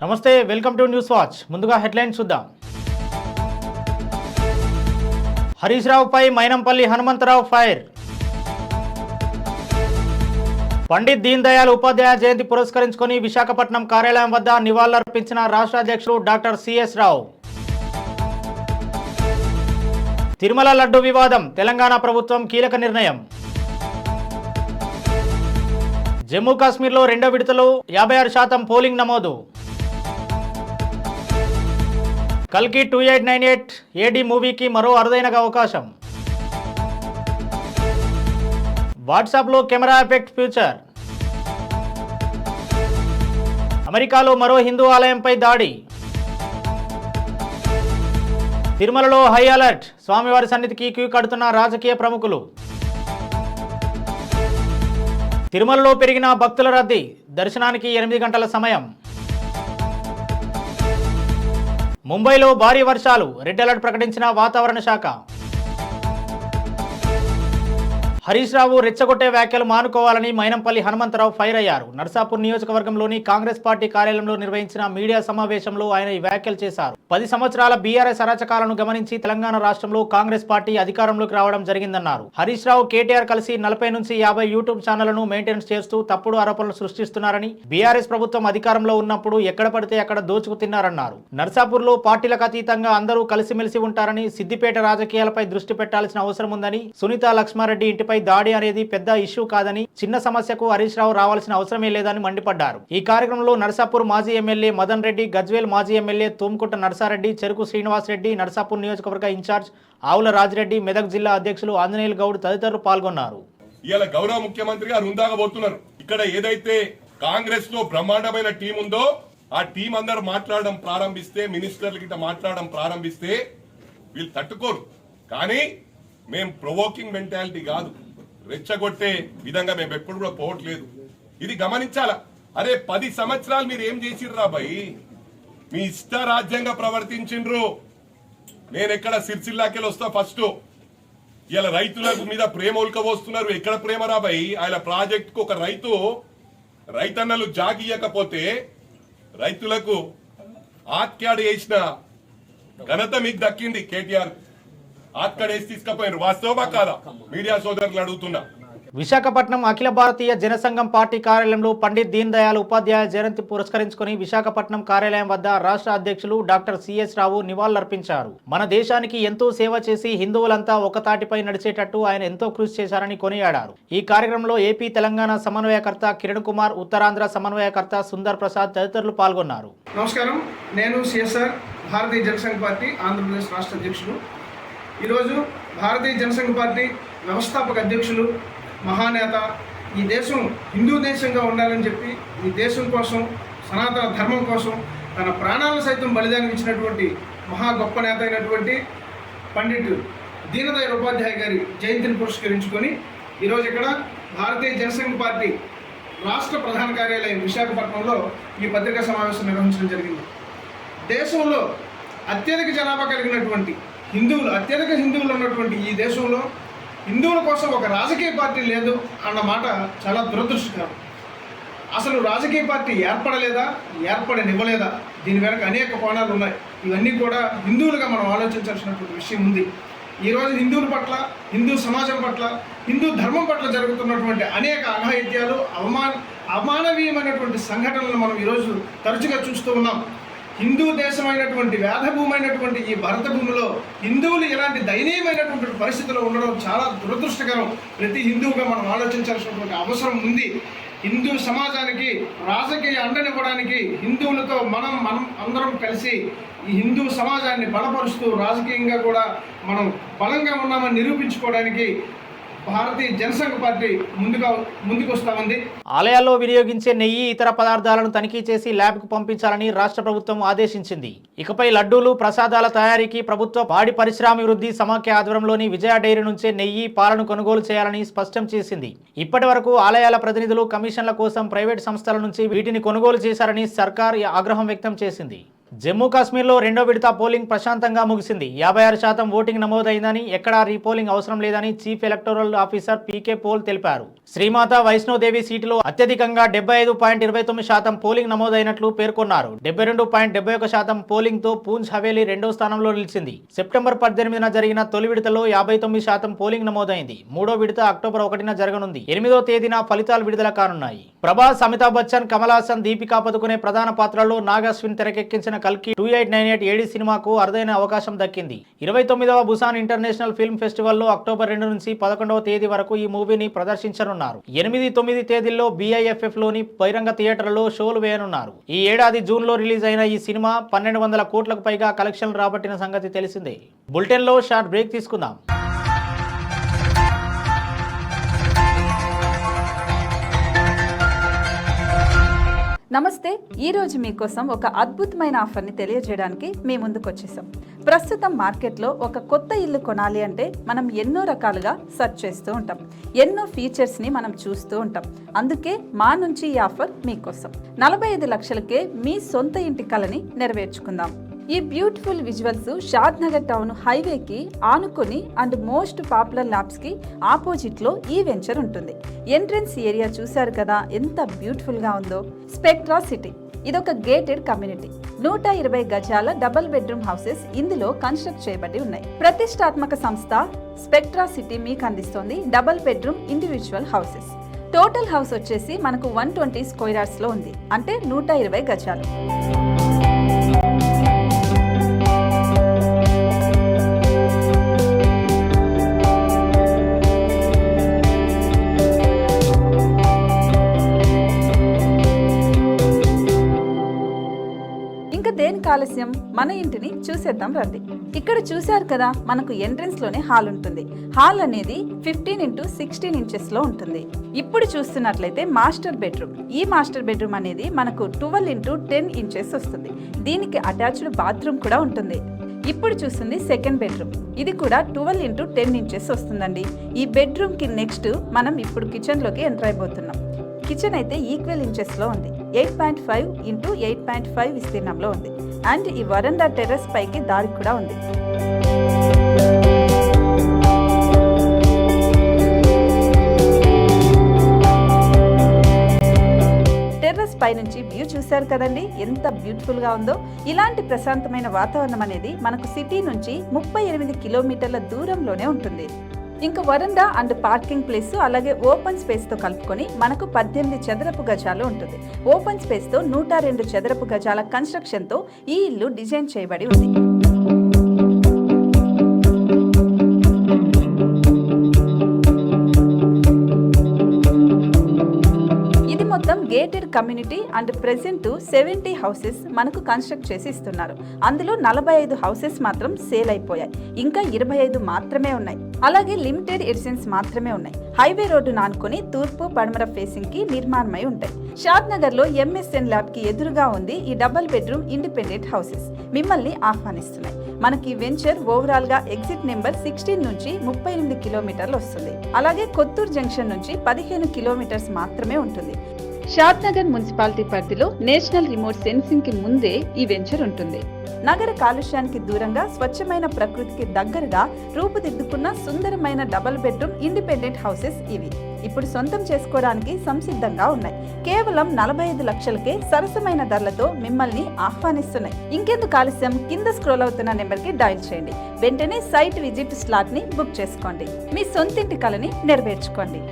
నమస్తే, welcome to news watch. ముందుగా headlines చూద్దాం. హరీష్ రావుపై మైనంపల్లి హనుమంతరావు ఫైర్. పండిత్ దీన్ దయాళ్ ఉపాధ్యాయ జయంతి పురస్కరించుకొని విశాఖపట్నం కార్యాలయం వద్ద నివాళులర్పించిన రాష్ట్ర అధ్యక్షుడు డాక్టర్ సిఎస్ రావు. తిరుమల లడ్డు వివాదం, తెలంగాణ ప్రభుత్వం కీలక నిర్ణయం. జమ్మూ కాశ్మీర్లో రెండో విడతలో 56% పోలింగ్ నమోదు. కల్కి 2898 ఏడీ మూవీకి మరో అరుదైన అవకాశం. వాట్సాప్లో కెమెరా ఎఫెక్ట్ ఫ్యూచర్. అమెరికాలో మరో హిందూ ఆలయంపై దాడి. తిరుమలలో హై అలర్ట్, స్వామివారి సన్నిధికి క్యూ కడుతున్న రాజకీయ ప్రముఖులు. తిరుమలలో పెరిగిన భక్తుల రద్దీ, దర్శనానికి 8 గంటల సమయం. ముంబైలో భారీ వర్షాలు, రెడ్ అలర్ట్ ప్రకటించిన వాతావరణ శాఖ. హరీష్ రావు రెచ్చగొట్టే వ్యాఖ్యలు మానుకోవాలని మైనంపల్లి హనుమంతరావు ఫైర్ అయ్యారు. నర్సాపూర్ నియోజకవర్గంలోని కాంగ్రెస్ పార్టీ కార్యాలయంలో నిర్వహించిన మీడియా సమావేశంలో ఆయన ఈ వ్యాఖ్యలు చేశారు. 10 సంవత్సరాల బీఆర్ఎస్ అరాచకాలను గమనించి తెలంగాణ రాష్ట్రంలో కాంగ్రెస్ పార్టీ అధికారంలోకి రావడం జరిగిందన్నారు. హరీష్ రావు, కేటీఆర్ కలిసి 40 నుంచి 50 యూట్యూబ్ ఛానళ్లను మెయింటెనెన్స్ చేస్తూ తప్పుడు ఆరోపణలు సృష్టిస్తున్నారని, బీఆర్ఎస్ ప్రభుత్వం అధికారంలో ఉన్నప్పుడు ఎక్కడ పడితే అక్కడ దోచుకు తిన్నారన్నారు. నర్సాపూర్లో పార్టీలకు అతీతంగా అందరూ కలిసిమెలిసి ఉంటారని, సిద్దిపేట రాజకీయాలపై దృష్టి పెట్టాల్సిన అవసరం ఉందని, సునీత లక్ష్మారెడ్డి ఇంటిపై దాడి అనేది పెద్ద ఇష్యూ కాదని, చిన్న సమస్యకు హరీష్ రావు రావాల్సిన అవసరమే లేదని మండిపడ్డారు. ఈ కార్యక్రమంలో నర్సాపూర్ మాజీ ఎమ్మెల్యే మదన్ రెడ్డి, గజ్వేల్ మాజీ ఎమ్మెల్యే తూమ్కుంట నర్సారెడ్డి, చెరుకు శ్రీనివాస్ రెడ్డి, నర్సాపూర్ నియోజకవర్గ ఇన్ఛార్జ్ ఆవుల రాజిరెడ్డి, మెదక్ జిల్లా అధ్యక్షులు ఆంజనేయులు గౌడ్ తదితరులు పాల్గొన్నారు. ఇవాళ గౌరవ ముఖ్యమంత్రి గారు ఉందాగబోతున్నారు. ఇక్కడ ఏదైతే కాంగ్రెస్ లో బ్రహ్మాండమైన టీం ఉందో ఆ టీం అందరూ మాట్లాడడం ప్రారంభిస్తే, మినిస్టర్ల గిట్ట మాట్లాడడం ప్రారంభిస్తే వీళ్ళు తట్టుకోరు. కానీ మేము ప్రొవోకింగ్ మెంటాలిటీ కాదు, రెచ్చగొట్టే విధంగా మేము ఎప్పుడు కూడా పోవట్లేదు. ఇది గమనించాలా. అరే 10 సంవత్సరాలు మీరు ఏం చేసిర్రా భయ్? మీ ఇష్ట రాజ్యంగా ప్రవర్తించిండ్రు. నేను ఎక్కడ సిరిసిల్లాకెళ్ళి వస్తా ఫస్ట్. ఇలా రైతుల మీద ప్రేమ ఉల్కబోస్తున్నారు. ఎక్కడ ప్రేమ రా భయ్? ఆయన ప్రాజెక్ట్ కు ఒక రైతన్నలు జాగియకపోతే రైతులకు ఆత్కాడు వేసిన ఘనత మీకు దక్కింది. కేటీఆర్ ఆత్కాడేసి తీసుకపోయారు. వాస్తవమా కాదా? మీడియా సోదరులు అడుగుతున్నా. విశాఖపట్నం అఖిల భారతీయ జనసంఘం పార్టీ కార్యాలయంలో పండిత్ దీన్ దయాళ్ ఉపాధ్యాయ జయంతి పురస్కరించుకొని విశాఖపట్నం కార్యాలయం వద్ద రాష్ట్ర అధ్యక్షులు డాక్టర్ సిఎస్ రావు నివాళులర్పించారు. మన దేశానికి ఎంతో సేవ చేసి హిందువులంతా ఒక తాటిపై నడిచేటట్టు ఆయన ఎంతో కృషి చేశారని కొనియాడారు. ఈ కార్యక్రమంలో ఏపీ తెలంగాణ సమన్వయకర్త కిరణ్ కుమార్, ఉత్తరాంధ్ర సమన్వయకర్త సుందర్ ప్రసాద్ తదితరులు పాల్గొన్నారు. నమస్కారం, నేను సిఎస్ఆర్ భారతీయ జనసంఘ పార్టీ ఆంధ్రప్రదేశ్ రాష్ట్ర అధ్యక్షులు. ఈరోజు భారతీయ జనసంఘ పార్టీ వ్యవస్థాపక అధ్యక్షులు, మహానేత, ఈ దేశం హిందూ దేశంగా ఉండాలని చెప్పి ఈ దేశం కోసం, సనాతన ధర్మం కోసం తన ప్రాణాలను సైతం బలిదానం ఇచ్చినటువంటి మహా గొప్ప నేత అయినటువంటి పండిట్ దీన్ దయాళ్ ఉపాధ్యాయ గారి జయంతిని పురస్కరించుకొని ఈరోజు ఇక్కడ భారతీయ జనసంఘ పార్టీ రాష్ట్ర ప్రధాన కార్యాలయం విశాఖపట్నంలో ఈ పత్రికా సమావేశం నిర్వహించడం జరిగింది. దేశంలో అత్యధిక జనాభా కలిగినటువంటి అత్యధిక హిందువులు ఉన్నటువంటి ఈ దేశంలో హిందువుల కోసం ఒక రాజకీయ పార్టీ లేదు అన్న మాట చాలా దురదృష్టకరం. అసలు రాజకీయ పార్టీ ఏర్పడలేదా, ఏర్పడనివ్వలేదా? దీని వెనక అనేక కోణాలు ఉన్నాయి. ఇవన్నీ కూడా హిందువులుగా మనం ఆలోచించాల్సినటువంటి విషయం ఉంది. ఈరోజు హిందువుల పట్ల, హిందూ సమాజం పట్ల, హిందూ ధర్మం పట్ల జరుగుతున్నటువంటి అనేక అఘాయిత్యాలు, అమానవీయమైనటువంటి సంఘటనలు మనం ఈరోజు తరచుగా చూస్తూ ఉన్నాం. హిందూ దేశమైనటువంటి వేదభూమైనటువంటి ఈ భరత భూమిలో హిందువులు ఇలాంటి దయనీయమైనటువంటి పరిస్థితుల్లో ఉండడం చాలా దురదృష్టకరం. ప్రతి హిందువుగా మనం ఆలోచించాల్సినటువంటి అవసరం ఉంది. హిందూ సమాజానికి రాజకీయ అండనివ్వడానికి హిందువులతో మనం అందరం కలిసి ఈ హిందూ సమాజాన్ని బలపరుస్తూ రాజకీయంగా కూడా మనం బలంగా ఉన్నామని నిరూపించుకోవడానికి భారతీయ జనసంఘ పార్టీ ముందుకు వస్తామంది. ఆలయాల్లో వినియోగించే నెయ్యి, ఇతర పదార్థాలను తనిఖీ చేసి ల్యాబ్కు పంపించాలని రాష్ట్ర ప్రభుత్వం ఆదేశించింది. ఇకపై లడ్డూలు, ప్రసాదాల తయారీకి ప్రభుత్వ పాడి పరిశ్రామివృద్ధి సమాఖ్య ఆధ్వర్యంలోని విజయ డైరీ నుంచే నెయ్యి, పాలను కొనుగోలు చేయాలని స్పష్టం చేసింది. ఇప్పటి వరకు ఆలయాల ప్రతినిధులు కమిషన్ల కోసం ప్రైవేట్ సంస్థల నుంచి వీటిని కొనుగోలు చేశారని సర్కార్ ఆగ్రహం వ్యక్తం చేసింది. జమ్మూ కాశ్మీర్లో రెండో విడత పోలింగ్ ప్రశాంతంగా ముగిసింది. 56% ఓటింగ్ నమోదైందని, ఎక్కడా రీపోలింగ్ అవసరం లేదని చీఫ్ ఎలక్టోరల్ ఆఫీసర్ పీకే పోల్ తెలిపారు. శ్రీమాత వైష్ణోదేవి సీటులో అత్యధికంగా 75.29% పోలింగ్ నమోదైనట్లు పేర్కొన్నారు. 72.71% పోలింగ్ తో పూంచ్ హవేలీ రెండో స్థానంలో నిలిచింది. సెప్టెంబర్ 18న జరిగిన తొలి విడతలో 59% పోలింగ్ నమోదైంది. మూడో విడత అక్టోబర్ 1న జరగనుంది. 8వ తేదీన ఫలితాలు విడుదల కానున్నాయి. ప్రభాస్, అమితాబ్ బచ్చన్, కమల్ హాసన్, దీపికా పదుకునే ప్రధాన పాత్రల్లో నాగ్ అశ్విన్ తెరకెక్కించిన కల్కి 2898 ఏడి సినిమాకు అరుదైన అవకాశం దక్కింది. 29వ బుసాన్ ఇంటర్నేషనల్ ఫిల్మ్ ఫెస్టివల్లో అక్టోబర్ 2 నుంచి 11వ తేదీ వరకు ఈ మూవీని ప్రదర్శించనున్నారు. 8-9 తేదీల్లో BIFF లోని బహిరంగ థియేటర్లలో షోలు వేయనున్నారు. ఈ ఏడాది జూన్ లో రిలీజ్ అయిన ఈ సినిమా 1200 కోట్లకు పైగా కలెక్షన్లు రాబట్టిన సంగతి తెలిసిందే. బులెటిన్ లో షార్ట్ బ్రేక్ తీసుకుందాం. నమస్తే. ఈరోజు మీకోసం ఒక అద్భుతమైన ఆఫర్ని తెలియజేయడానికి మీ ముందుకు వచ్చేసాం. ప్రస్తుతం మార్కెట్లో ఒక కొత్త ఇల్లు కొనాలి అంటే మనం ఎన్నో రకాలుగా సెర్చ్ చేస్తూ ఉంటాం, ఎన్నో ఫీచర్స్ని మనం చూస్తూ ఉంటాం. అందుకే మా నుంచి ఈ ఆఫర్ మీకోసం. 45 లక్షలకే మీ సొంత ఇంటి కలని నెరవేర్చుకుందాం. ఈ బ్యూటిఫుల్ విజువల్స్ షాద్ నగర్ టౌన్ హైవేకి ఆనుకొని అండ్ మోస్ట్ పాపులర్ ల్యాబ్స్కి ఆపోజిట్లో ఈ వెంచర్ ఉంటుంది. ఎంట్రన్స్ ఏరియా చూశారు కదా ఎంత బ్యూటిఫుల్గా ఉందో. స్పెక్ట్రా సిటీ ఇదొక గేటెడ్ కమ్యూనిటీ. 120 గజాల డబుల్ బెడ్రూమ్ హౌసెస్ ఇందులో కన్స్ట్రక్ట్ చేయబడి ఉన్నాయి. ప్రతిష్టాత్మక సంస్థ స్పెక్ట్రా సిటీ మీకు అందిస్తోంది double bedroom individual houses. Total house వచ్చేసి మనకు 120 స్క్వేర్ యార్డ్స్లో ఉంది, అంటే 120 గజాలు. దేనికి ఆలస్యం, మన ఇంటిని చూసేద్దాం రండి. ఇక్కడ చూశారు కదా, మనకు ఎంట్రన్స్ లోనే హాల్ ఉంటుంది. హాల్ అనేది 15x16 ఇంచెస్ లో ఉంటుంది. ఇప్పుడు చూస్తున్నట్లయితే మాస్టర్ బెడ్రూమ్. ఈ మాస్టర్ బెడ్రూమ్ అనేది మనకు 12x10 ఇంచెస్ వస్తుంది. దీనికి అటాచ్డ్ బాత్రూమ్ కూడా ఉంటుంది. ఇప్పుడు చూస్తుంది సెకండ్ బెడ్రూమ్. ఇది కూడా 12x10 ఇంచెస్ వస్తుందండి. ఈ బెడ్రూమ్ కి నెక్స్ట్ మనం ఇప్పుడు కిచెన్ లోకి ఎంటర్ అయిపోతున్నాం. కిచెన్ అయితే ఈక్వల్ ఇంచెస్ లో ఉంది. 8.5x8.5 విస్తీర్ణంలో ఉంది. అండ్ ఈ వరండా టెర్రస్ పైకి దారి కూడా ఉంది. టెర్రస్ పై నుంచి వ్యూ చూశారు కదండి, ఎంత బ్యూటిఫుల్ గా ఉందో. ఇలాంటి ప్రశాంతమైన వాతావరణం అనేది మనకు సిటీ నుంచి 38 కిలోమీటర్ల దూరంలోనే ఉంటుంది. ఇంకా వరండా అండ్ పార్కింగ్ ప్లేస్ అలాగే ఓపెన్ స్పేస్ తో కలుపుకొని మనకు 18 చదరపు గజాలు ఉంటుంది. ఓపెన్ స్పేస్ తో 102 చదరపు గజాల కన్స్ట్రక్షన్ తో ఈ ఇల్లు డిజైన్ చేయబడి ఉంది. మొత్తం gated community and present 70 houses మనకు కన్స్ట్రక్ట్ చేసి ఇస్తున్నారు. అందులో 45 హౌసెస్ మాత్రం సేల్ అయిపోయాయి. ఇంకా 25 మాత్రమే ఉన్నాయి. అలాగే లిమిటెడ్ ఎడిషన్స్ మాత్రమే ఉన్నాయి. హైవే రోడ్డు నానుకొని తూర్పు పడమర ఫేసింగ్ కి నిర్మాణమై ఉంటాయి. షాద్ నగర్ లో MSN ల్యాబ్ కి ఎదురుగా ఉంది ఈ డబుల్ బెడ్రూమ్ ఇండిపెండెంట్ హౌసెస్. మిమ్మల్ని ఆహ్వానిస్తున్నాయి. మనకి వెంచర్ ఓవరాల్ గా ఎగ్జిట్ నెంబర్ 16 నుంచి 38 కిలోమీటర్లు వస్తుంది. అలాగే కొత్తూరు జంక్షన్ నుంచి 15 కిలోమీటర్స్ మాత్రమే ఉంటుంది. షాద్ నగర్ మున్సిపాలిటీ పరిధిలో నేషనల్ రిమోట్ సెన్సింగ్ కి ముందే ఈ వెంచర్ ఉంటుంది. నగర కాలుష్యానికి దూరంగా స్వచ్ఛమైన ప్రకృతికి దగ్గరగా రూపుదిద్దుకున్న సుందరమైన డబుల్ బెడ్రూమ్ ఇండిపెండెంట్ హౌసెస్ ఇవి. ఇప్పుడు సొంతం చేసుకోవడానికి సంసిద్ధంగా ఉన్నాయి. కేవలం 45 లక్షలకే సరసమైన ధరలతో మిమ్మల్ని ఆహ్వానిస్తున్నాయి. ఇంకెందుకు ఆలస్యం, కింద స్క్రోల్ అవుతున్న నెంబర్ కి డయల్ చేయండి. వెంటనే సైట్ విజిట్ స్లాట్ ని బుక్ చేసుకోండి. మీ సొంతింటి కలని నెరవేర్చుకోండి.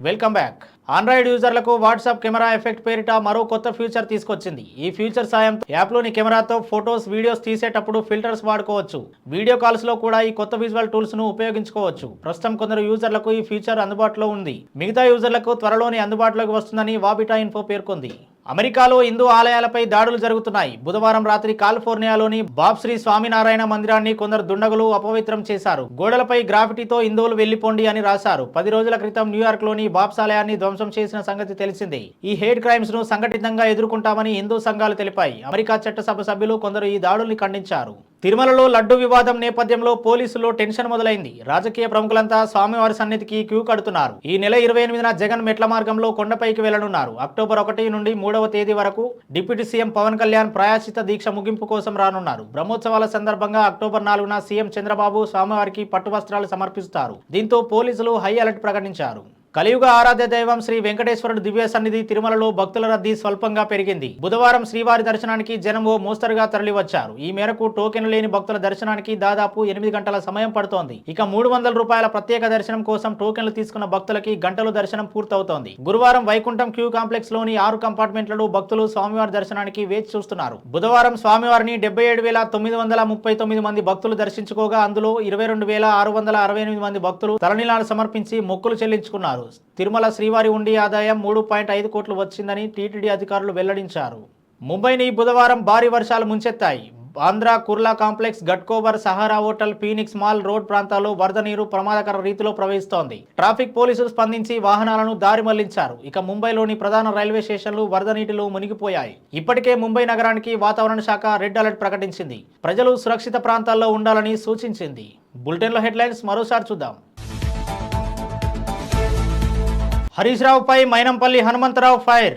Welcome back. ఆండ్రాయిడ్ యూజర్లకు వాట్సాప్ కెమెరా ఎఫెక్ట్ పేరిట మరో కొత్త ఫీచర్ తీసుకొచ్చింది. ఈ ఫీచర్ సాయంతో యాప్లోని కెమెరాతో ఫొటోస్, వీడియోస్ తీసేటప్పుడు ఫిల్టర్స్ వాడుకోవచ్చు. వీడియో కాల్స్ లో కూడా ఈ కొత్త విజువల్ టూల్స్ ను ఉపయోగించుకోవచ్చు. ప్రస్తుతం కొందరు యూజర్లకు ఈ ఫీచర్ అందుబాటులో ఉంది. మిగతా యూజర్లకు త్వరలోనే అందుబాటులోకి వస్తుందని వాబిటా ఇన్ఫో పేర్కొంది. అమెరికాలో హిందూ ఆలయాలపై దాడులు జరుగుతున్నాయి. బుధవారం రాత్రి కాలిఫోర్నియాలోని బాబ్ శ్రీ స్వామినారాయణ మందిరాన్ని కొందరు దుండగులు అపవిత్రం చేశారు. గోడలపై గ్రాఫిటీతో హిందువులు వెళ్లిపోండి అని రాశారు. 10 రోజుల క్రితం న్యూయార్క్ లోని బాబ్స్ ఆలయాన్ని ధ్వంసం చేసిన సంగతి తెలిసిందే. ఈ హేట్ క్రైమ్స్ ను సంఘటితంగా ఎదుర్కొంటామని హిందూ సంఘాలు తెలిపాయి. అమెరికా చట్టసభ సభ్యులు కొందరు ఈ దాడుల్ని ఖండించారు. తిరుమలలో లడ్డు వివాదం నేపథ్యంలో పోలీసుల్లో టెన్షన్ మొదలైంది. రాజకీయ ప్రముఖులంతా స్వామివారి సన్నిధికి క్యూ కడుతున్నారు. ఈ నెల 28న జగన్ మెట్ల మార్గంలో కొండపైకి వెళ్లనున్నారు. అక్టోబర్ 1 నుండి 3వ తేదీ వరకు డిప్యూటీ సీఎం పవన్ కళ్యాణ్ ప్రాయశ్చిత దీక్ష ముగింపు కోసం రానున్నారు. బ్రహ్మోత్సవాల సందర్భంగా అక్టోబర్ 4న సీఎం చంద్రబాబు స్వామివారికి పట్టు వస్త్రాలు సమర్పిస్తారు. దీంతో పోలీసులు హై అలర్ట్ ప్రకటించారు. కలియుగ ఆరాధ్య దైవం శ్రీ వెంకటేశ్వరుడు దివ్య సన్నిధి తిరుమలలో భక్తుల రద్దీ స్వల్పంగా పెరిగింది. బుధవారం శ్రీవారి దర్శనానికి జనం ఓ మోస్తరుగా తరలివచ్చారు. ఈ మేరకు టోకెన్లు లేని భక్తుల దర్శనానికి దాదాపు 8 గంటల సమయం పడుతోంది. ఇక 300 రూపాయల ప్రత్యేక దర్శనం కోసం టోకెన్లు తీసుకున్న భక్తులకి గంటలు దర్శనం పూర్తవుతోంది. గురువారం వైకుంఠం క్యూ కాంప్లెక్స్ లోని 6 కంపార్ట్మెంట్లలో భక్తులు స్వామివారి దర్శనానికి వేచి చూస్తున్నారు. బుధవారం స్వామివారిని 77,939 మంది భక్తులు దర్శించుకోగా అందులో 22,668 మంది భక్తులు తలనీలాలు సమర్పించి మొక్కులు చెల్లించుకున్నారు. తిరుమల శ్రీవారి ఉండి ఆదాయం 3.5 కోట్లు వచ్చిందని టీటీడీ అధికారులు వెల్లడించారు. ముంబైని బుధవారం భారీ వర్షాలు ముంచెత్తాయి. Bandra Kurla complex, Ghatkopar, Sahara hotel, Phoenix mall road ప్రాంతాల్లో వరద నీరు ప్రమాదకర రీతిలో ప్రవహిస్తోంది. ట్రాఫిక్ పోలీసులు స్పందించి వాహనాలను దారి మళ్లించారు. ఇక ముంబైలోని ప్రధాన రైల్వే స్టేషన్లు వరద నీటిలో మునిగిపోయాయి. ఇప్పటికే ముంబై నగరానికి వాతావరణ శాఖ రెడ్ అలర్ట్ ప్రకటించింది. ప్రజలు సురక్షిత ప్రాంతాల్లో ఉండాలని సూచించింది. బులెటిన్లో హెడ్లైన్స్ మరోసారి చూద్దాం. హరీష్ రావుపై మైనంపల్లి హనుమంతరావు ఫైర్.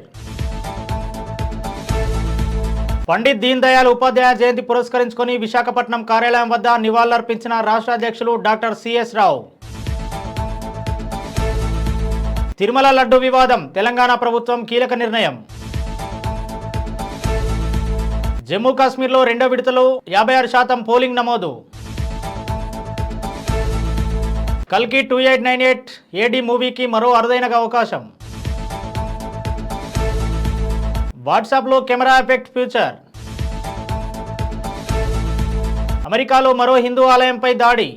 పండిత్ దీన్ దయాళ్ ఉపాధ్యాయ జయంతి పురస్కరించుకొని విశాఖపట్నం కార్యాలయం వద్ద నివాళులర్పించిన రాష్ట్ర అధ్యక్షులు డాక్టర్ సిఎస్ రావు. తిరుమల లడ్డు వివాదం, తెలంగాణ ప్రభుత్వం కీలక నిర్ణయం. జమ్మూ కాశ్మీర్లో 2వ విడతలో 56% పోలింగ్ నమోదు. కల్కి 2898 ఏడీ మూవీకి మరో అరుదైన అవకాశం. వాట్సాప్లో కెమెరా ఎఫెక్ట్ ఫ్యూచర్. అమెరికాలో మరో హిందూ ఆలయంపై దాడి.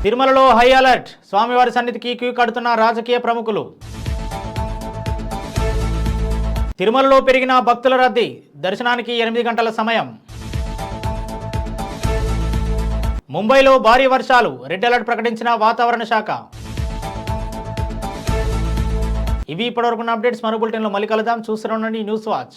తిరుమలలో హై అలర్ట్, స్వామివారి సన్నిధికి క్యూ కడుతున్న రాజకీయ ప్రముఖులు. తిరుమలలో పెరిగిన భక్తుల రద్దీ, దర్శనానికి 8 గంటల సమయం. ముంబైలో భారీ వర్షాలు, రెడ్ అలర్ట్ ప్రకటించిన వాతావరణ శాఖ. ఇవి ఇప్పటివరకున్న అప్డేట్స్. మరో బులెటిన్లో మళ్ళీ కలుద్దాం. చూస్తూనే ఉండండి న్యూస్ వాచ్.